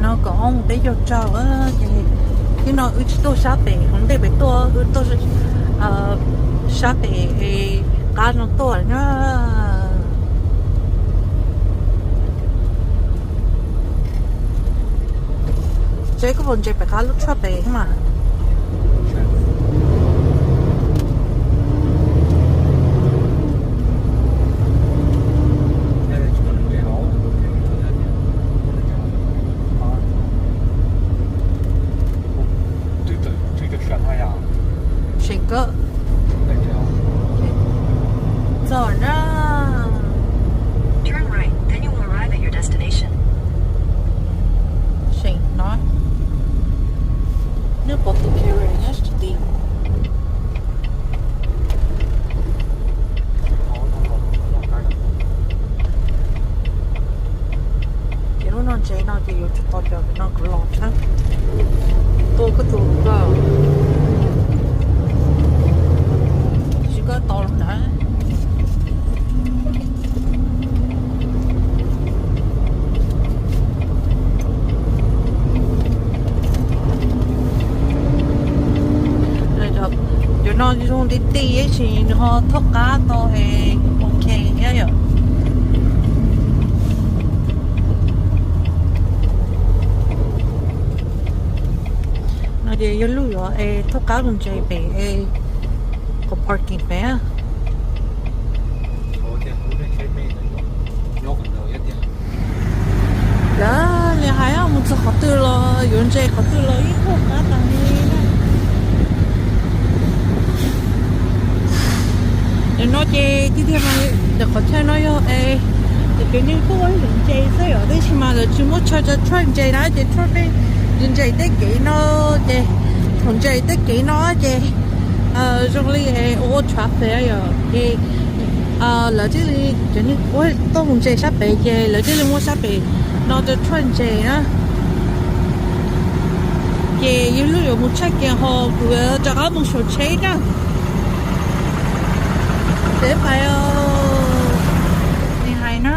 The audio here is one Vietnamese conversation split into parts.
nó có ông để cho trâu á thì nó ít tôi sát bể không để bể tôi tôi sát bể cá nó to nữa这个问题被卡录出来嘛？谁个？走着。Turn right, then you will arrive at your destination. 谁nói? Nước bọt từ Karen yesterday. Thì lúc nó chạy nó thì yêu cho tao cho nó cứ lo chứ. Tôi cứ tụi cơ. Chỉ có tao lắm đã. Nó dùng đi tì ấy thì họ thốt cá to thì ok nhá rồi nó đi vô lúc rồi thốt cá luôn chạy về có parking vé đó là hai ông muốn khó tư lo dùng chạy khó tư lo ít thốt cá tăng đi nó chơi tiếp theo này được có chơi nó yo thì cái này có những chơi sao ở đây mà là chỉ muốn chơi chơi đó chơi chơi đây những chơi tới kỹ nó chơi còn chơi tới kỹ nó chơi trong này ô traffic rồi thì là cái này cái này ôi tôi không chơi sắp bị chơi là cái này mua sắp bị nó được chơi á chơi như lúc有冇 check 嘅họ vừa cho có một số chơi đó để phải thì hay nó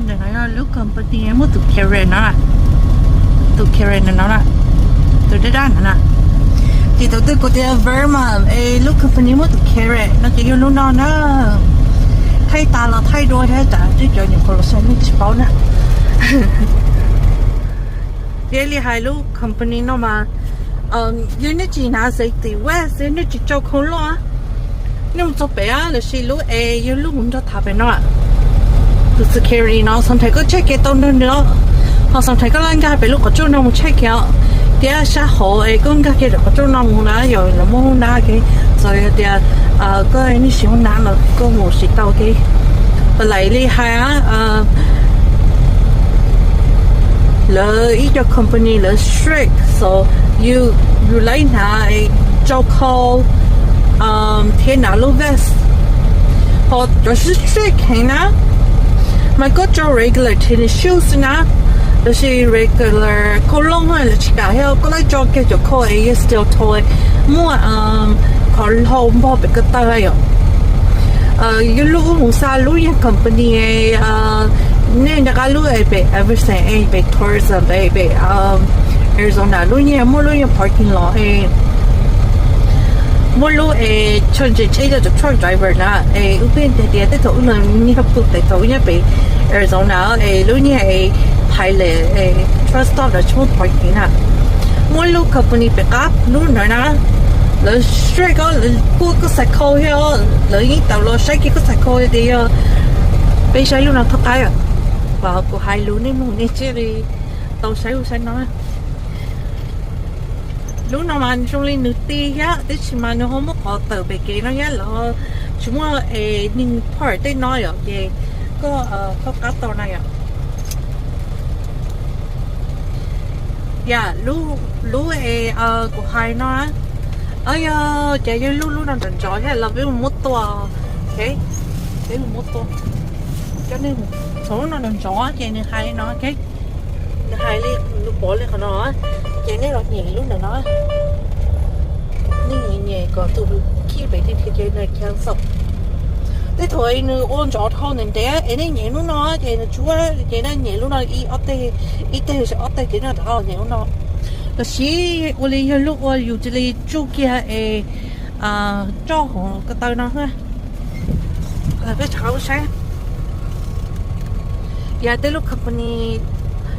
để nói lúc company em muốn tụi Karen nó là tụi đây đó nè thì tụi tôi có thể ver mà lúc company muốn tụi Karen nó chỉ lúc nó thay ta là thay đổi hết cả chứ cho những con số mình chỉ bảo nè đây là hai lúc company nó mà unit chỉ là gì thì west unit chỉ cho không lo nhưng mà bé là xí lú yêu lú muốn cho thà bé nó à từ security nó xong thấy có check cái tông nữa họ xong thấy có lần cái bé lúc có chỗ nào muốn check cái thì xã hội cũng cái cái có chỗ nào muốn nói rồi là muốn nói cái rồi thì có anh đi xíu nãy mà có một xí tàu cái và lại đi hai là ít cho company là strict so you lấy na cho call thế nào luôn vest họ cho strict hay na mà có cho regular tennis shoes na đó là regular colon hay là chỉ cả theo có lấy cho cái chỗ coi ấy still thôi mua còn home bao bị cái tay rồi you lúc muốn xa lúc những company nên là cái lúc ấy bị everything bị tourism bị Arizona lúc những parking lot mỗi lúc chọn chơi cho truck driver na ưu tiên để tới chỗ là như hợp tác tới chỗ như bị Arizona lúc như pilot truck stop là chọn parking na mỗi lúc company pick up lúc nào na là straight có là cái xe khâu theo là những tàu lo xe cái xe khâu thì bây giờ lúc nào thắc cái à và của hai lúc nên muốn đi chơi thì tàu xe nói lúc nào mà trong linh nước ti á, thế chỉ mà nó không có tờ về cái nó nhá là chúng mà nhìn part đây nói ở về có cá tàu này à, lúc của hai nó á, chạy vô lúc nào tròn tròn hay là với một tua, ok, với một tua, cho nên số nó tròn tròn chạy nên hai nó cái hai đi lúc bỏ lên của nó chạy này nó nhẹ lúc nào nó nhưng nhẹ nhẹ còn từ khi bị thì chơi này kéo sọc thế thôi nữa ôn gió thâu nên thế ấy nên nhảy luôn nó vậy là chúa vậy là nhảy luôn nó ít tê sẽ ớt tê cái nào thâu nhảy luôn nó là xí ô li lúc ô yêu chỉ li chú kia ấy cho họ cái tay nó ha là cái cháu sáng giờ tới lúc company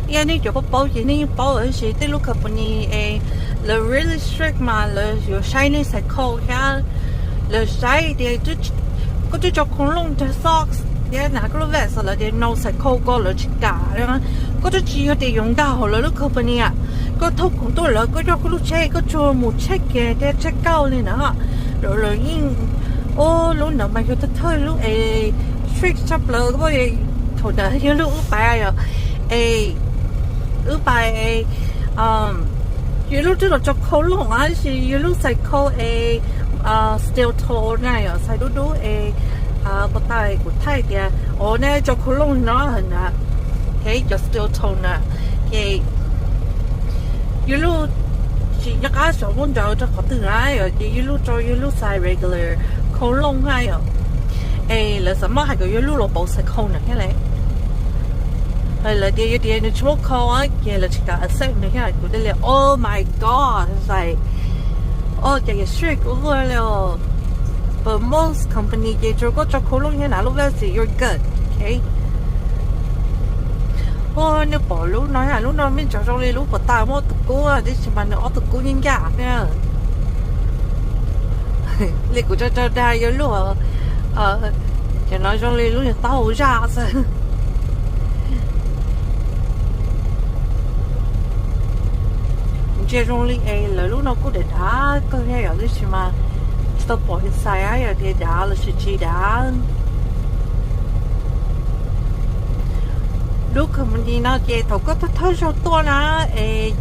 giờ này chỗ có bao gì này bao ở gì tới lúc company ấy là really strict mà là your shiny cycle ha là sai thì có cho con lông cho socks để拿个 vest 了的 no cycle 过了去搞了có cho chỉ để dùng đào là lúc company à có thâu cũng tôi là có cho cái lúc chơi có cho một check kìa để check cao lên nữa rồi là nhưng ô lúc nào mà cho tôi lúc ấy strict chấp lỡ có bao giờ thôi đã như lúc bài à ấy bài như lúc trước là cho khâu lông á thì như lúc cycle ấy steel toe này ở sai đu đu bắt tay của Thái kìa, ở này cho khâu lông nó hình à, cái cho steel toe nè, cái như lúc chỉ nhắc cái số môn cho khó từ ai rồi, như lúc cho như lúc sai regular khâu lông hay rồi, là什么係個như lúc là bảo sai khâu nè cái này, hay là điều nó chúa khâu á, cái là chỉ cả accept này cái của đây là oh my god, sai cái strict của rồi but most company they có cho khâu lông như nào lúc đó thì you're good, okay? Nếu bỏ lúc nói là lúc đó mình cho trong đây lúc bỏ tay mất tụt cú à, để chỉ mà nó tụt cú nhân giả nha. Lịch của cho đây giờ lúc cho nói trong đây lúc là tao ra sao? Chơi trong đây là lúc nào cũng để đá cơ hay ở đây chỉ mà tao bỏ cái sai ấy ở đây đá là chỉ đá lúc mình đi nó về thầu có thấy sao to nó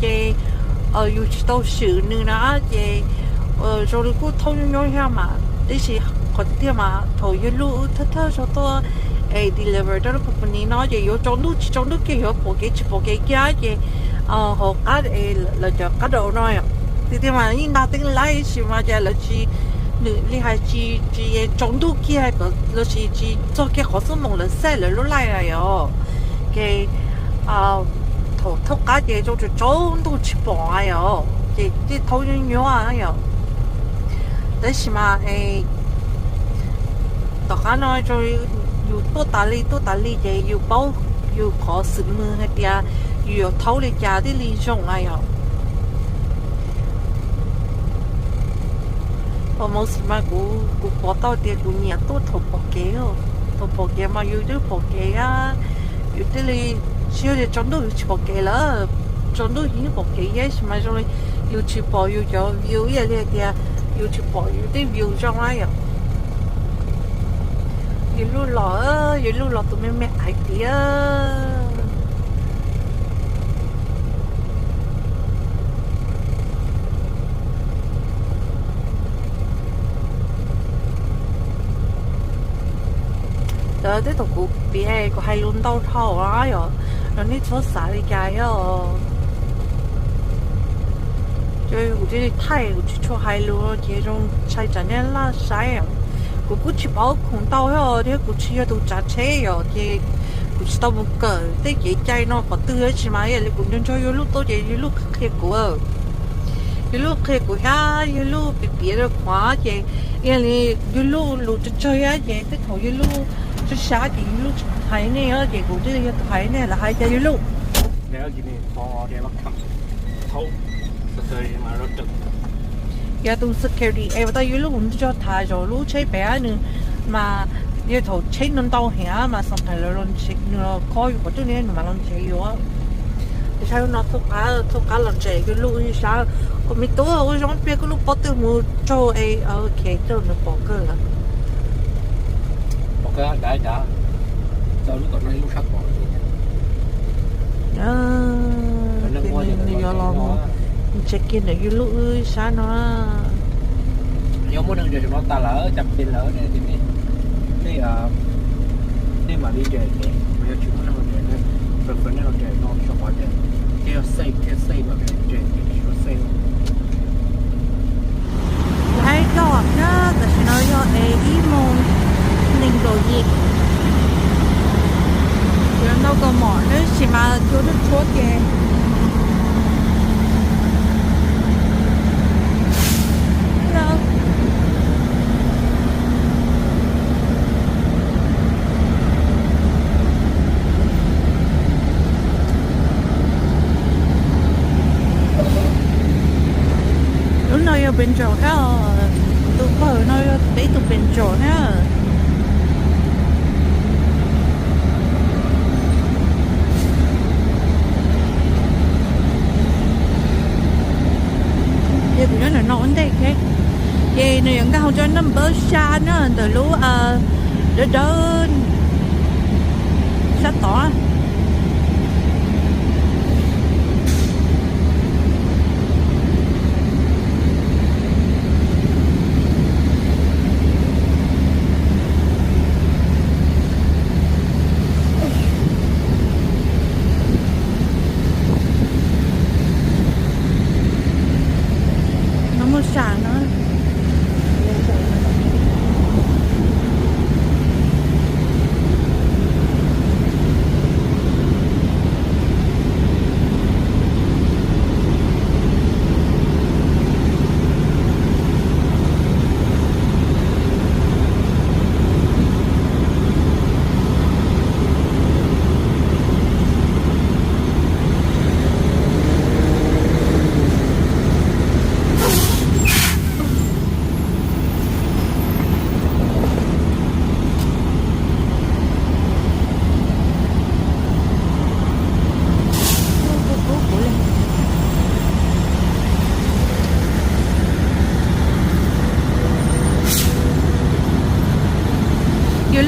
về yêu tao xử nữa nó về rồi cũng thâu nhau ha mà đấy chỉ còn tiếc mà thầu yêu lúc thấy sao to deliver đó lúc mình đi nó về yêu trong lúc kia bỏ cái kia về họ cắt là cho cắt đầu nói thì mà nhưng mà tính lại chỉ mà giờ là chỉ你还只中度几那个，就是只做个好生弄了晒了落来了哟，给头家嘅做住中度去绑啊哟，这头人牛啊哟，但是嘛大家呢就有多大力嘅，有包有可食物那啲，有偷嚟家啲利用啊哟。một mà cũng bỏ tao tiền cũng nhiều tốt thầu bỏ kế mà yêu đứa bỏ kế á yêu thế là chưa để chọn được bỏ kế là chọn được những bỏ kế ấy mà rồi yêu chỉ bỏ yêu cho yêu vậy thì yêu chỉ bỏ yêu cái yêu trong ai à yêu lúc lọ tụi mình mẹ ai tía đó thế tụi cụ bị có hay luôn đau thầu á rồi nít số xả đi cái rồi chơi cụ chơi thay cụ chơi cho hay luôn chơi trong chạy chạy nên là sai cụ chỉ bảo không đau rồi thế cụ chơi tụi trả chế rồi thì cụ chỉ tao một cỡ thế cái chạy nó có tư chỉ mà vậy cụ nên chơi lúc tôi chơi lúc kia của lúc kia của ha lúc bị rồi quá vậy vậy lúc chơi á vậy thế thôi lúc chút sáng thì lúc thấy này á thì cũng chưa thấy này là hai trái lúc nếu như này có để bắt thằng thâu rồi mà nó trực giờ tôi security em ta lúc cũng cho thả rồi lúc chơi bé nữa mà giờ thầu chơi nó đau hả mà xong phải là luôn chơi nó coi của tôi nên mà luôn chơi yếu thì sao nó thuốc cá lần chơi cái lúc như sao còn mình tối ở trong biết cái lúc bắt từ mua cho ok cho nó bỏ cơ là cái đã cho lúc còn lấy lúc sắc bỏ cái này lo check in ở lúc sáng nó giống muốn đừng nó ta lỡ chậm tiền lỡ này thì đây đây mà đi chơi thì bây giờ chúng nó chơi này phần nó chơi nó cho mọi người theo xây mà chơi thì nó xây hay có nhá tại vì nó do ý môn nên đồ ở bên chỗ ha tụi bờ nó để tụi bên chỗ ha giờ cũng nó nón đây thế vậy này những cái hậu cho nó bớt xa nữa từ lúc đỡ đỡ sát tỏ sàn nữa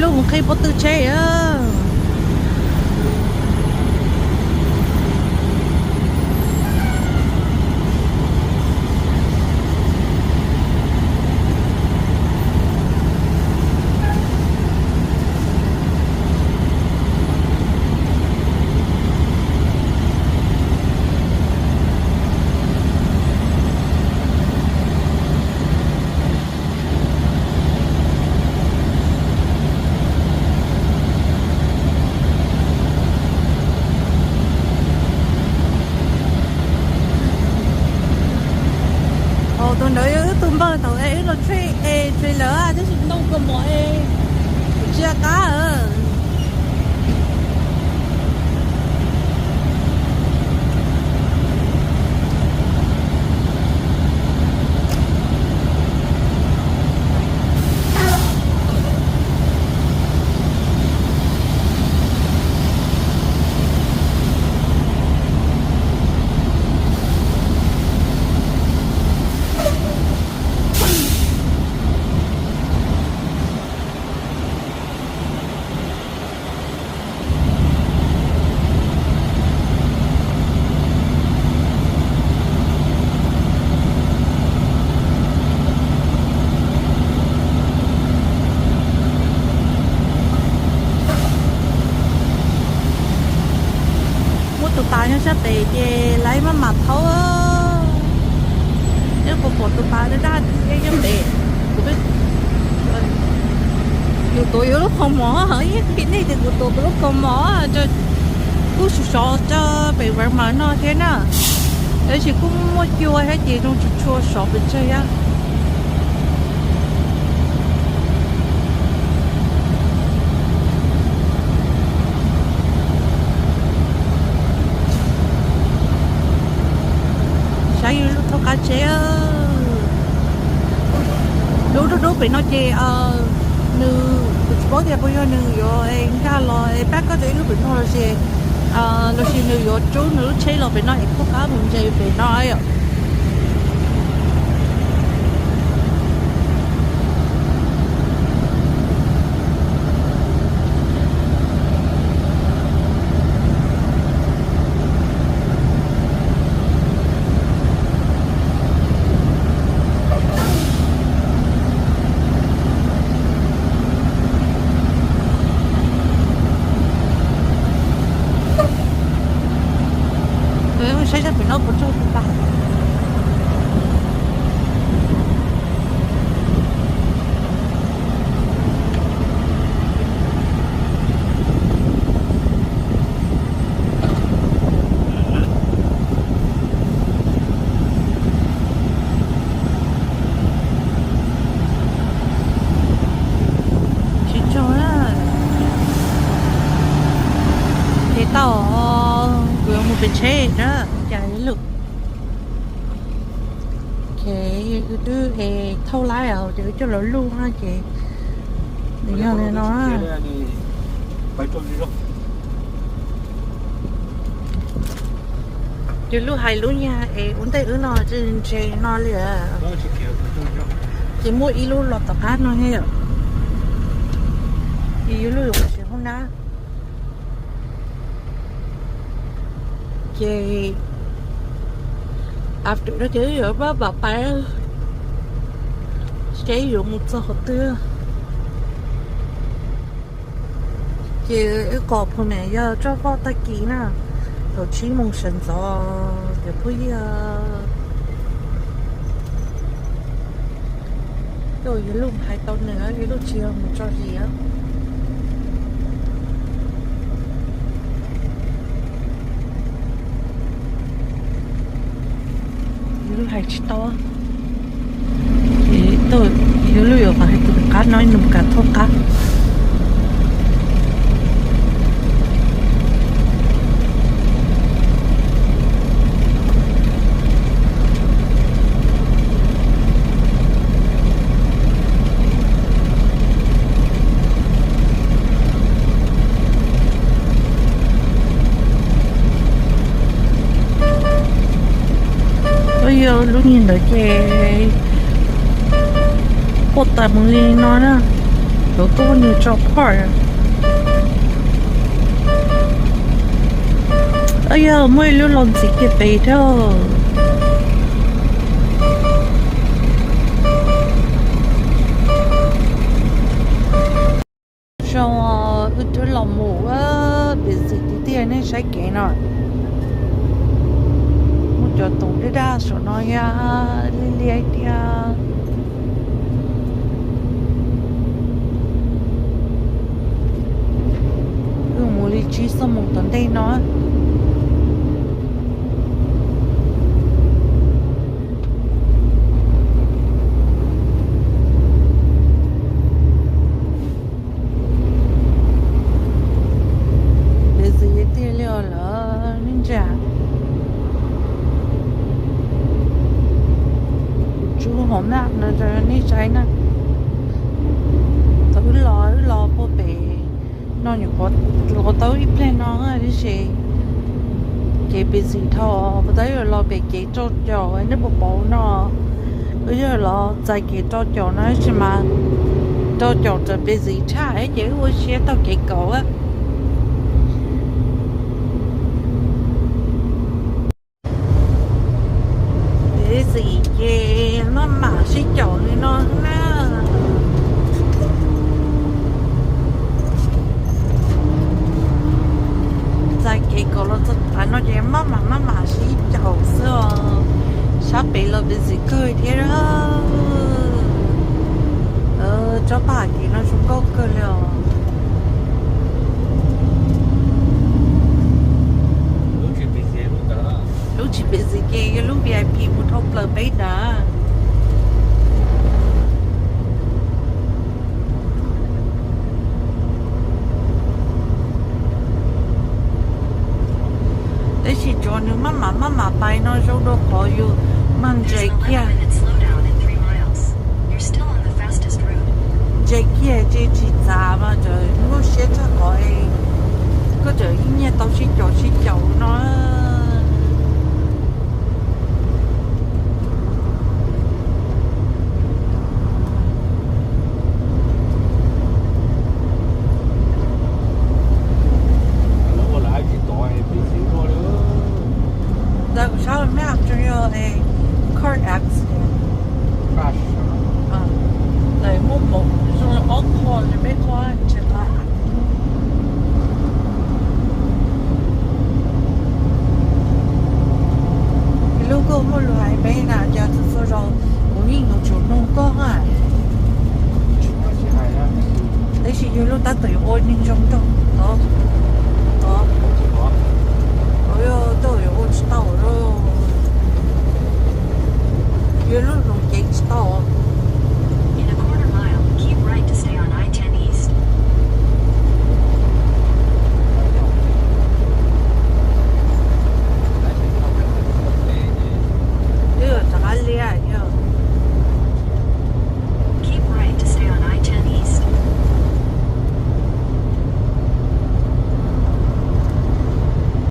luôn khi bố tư chế á tôi nói tôi mơ tàu ấy nó chơi lỡ à chứ đâu có mọi chưa cá tài nó sẽ tệ về lấy mà mặt thấu nếu bộ tụi bà nó ra cái vấn đề dù tụi yếu lúc không mỏ hả cái này thì tụi lúc không mỏ cho cứ sợ cho bị vợ mà nó thế nào để chỉ cũng mua chua hết gì trong chua sợ bị chơi á sáng lúc thâu cá chế lúc bị nó chê nữ có thể bây giờ nữ rồi em ra rồi bác có thể lúc bị nó chê lúc khi nữ rồi chú nữ chế rồi bị nó có cá mình chê bị nói谁在本来不住吧？去走了，别到不用我被车的。chạy lúc ok cái đứa thâu lái ở để cho nó luôn ha chị để cho nên nó chứ lúc hay lúc nha uống tay nó trên trên nó liền chỉ mua ít lúc lọt tập hát nó hay rồi thì lúc chỉ không ná chị after đó chứ rồi bà bé chế dụng một số tư chị cọp hôm nay giờ cho vào tay kỹ nè rồi chỉ mong sinh cho để bây giờ rồi lúc hai tao nữa lúc chiều một cho gì á lúc hai chỉ tao thì tôi lúc rồi phải tụi cá nói nằm cả thôn cá bây giờ lúc nhìn thấy cái cột tại một ly nó nè rồi tôi nhiều cho part bây giờ mới lúc lần gì cái bể thôi cho tôi lòng mù á bị gì thì tiền này sai cái nào cho tụng đi ra số nói ya li ai tia mua li chi xong một tuần đây nó bây giờ tia liệu là ninja chú hôm nay nó cho ní trái nè tao lo bố bể nó nhiều quá lo tao ít lên nó à đi gì cái bị gì thọ bây giờ lo bể cái cho cho nó bộ nó bây giờ lo tại cái cho nó chứ mà cho cho bị gì cha ấy chứ ôi xe tao cái cổ á gì kì nó mà xí chọn thì nó tại cái cổ nó rất phải nó dễ mà xí chọn xưa sắp bị lo bị gì cười thế đó cho bà thì nó cũng có cơ liệu lúc chỉ bị gì kia lúc VIP một thông lời bấy đó đấy chỉ cho nếu mà bay nó đâu đâu có yêu mang dây kia dây kia chỉ già mà trời nó sẽ cho gọi có trời như tao chỉ chậu nó sao mấy học cho yo car accident crash này một rồi ốc kho thì mấy kho chết lại lúc cô mua loại bé nào cho tôi rồi cũng nhìn nó chủ nông có hả đấy chỉ như lúc ta tự ôi nên trong đó đó ôi tôi ôi tao rồi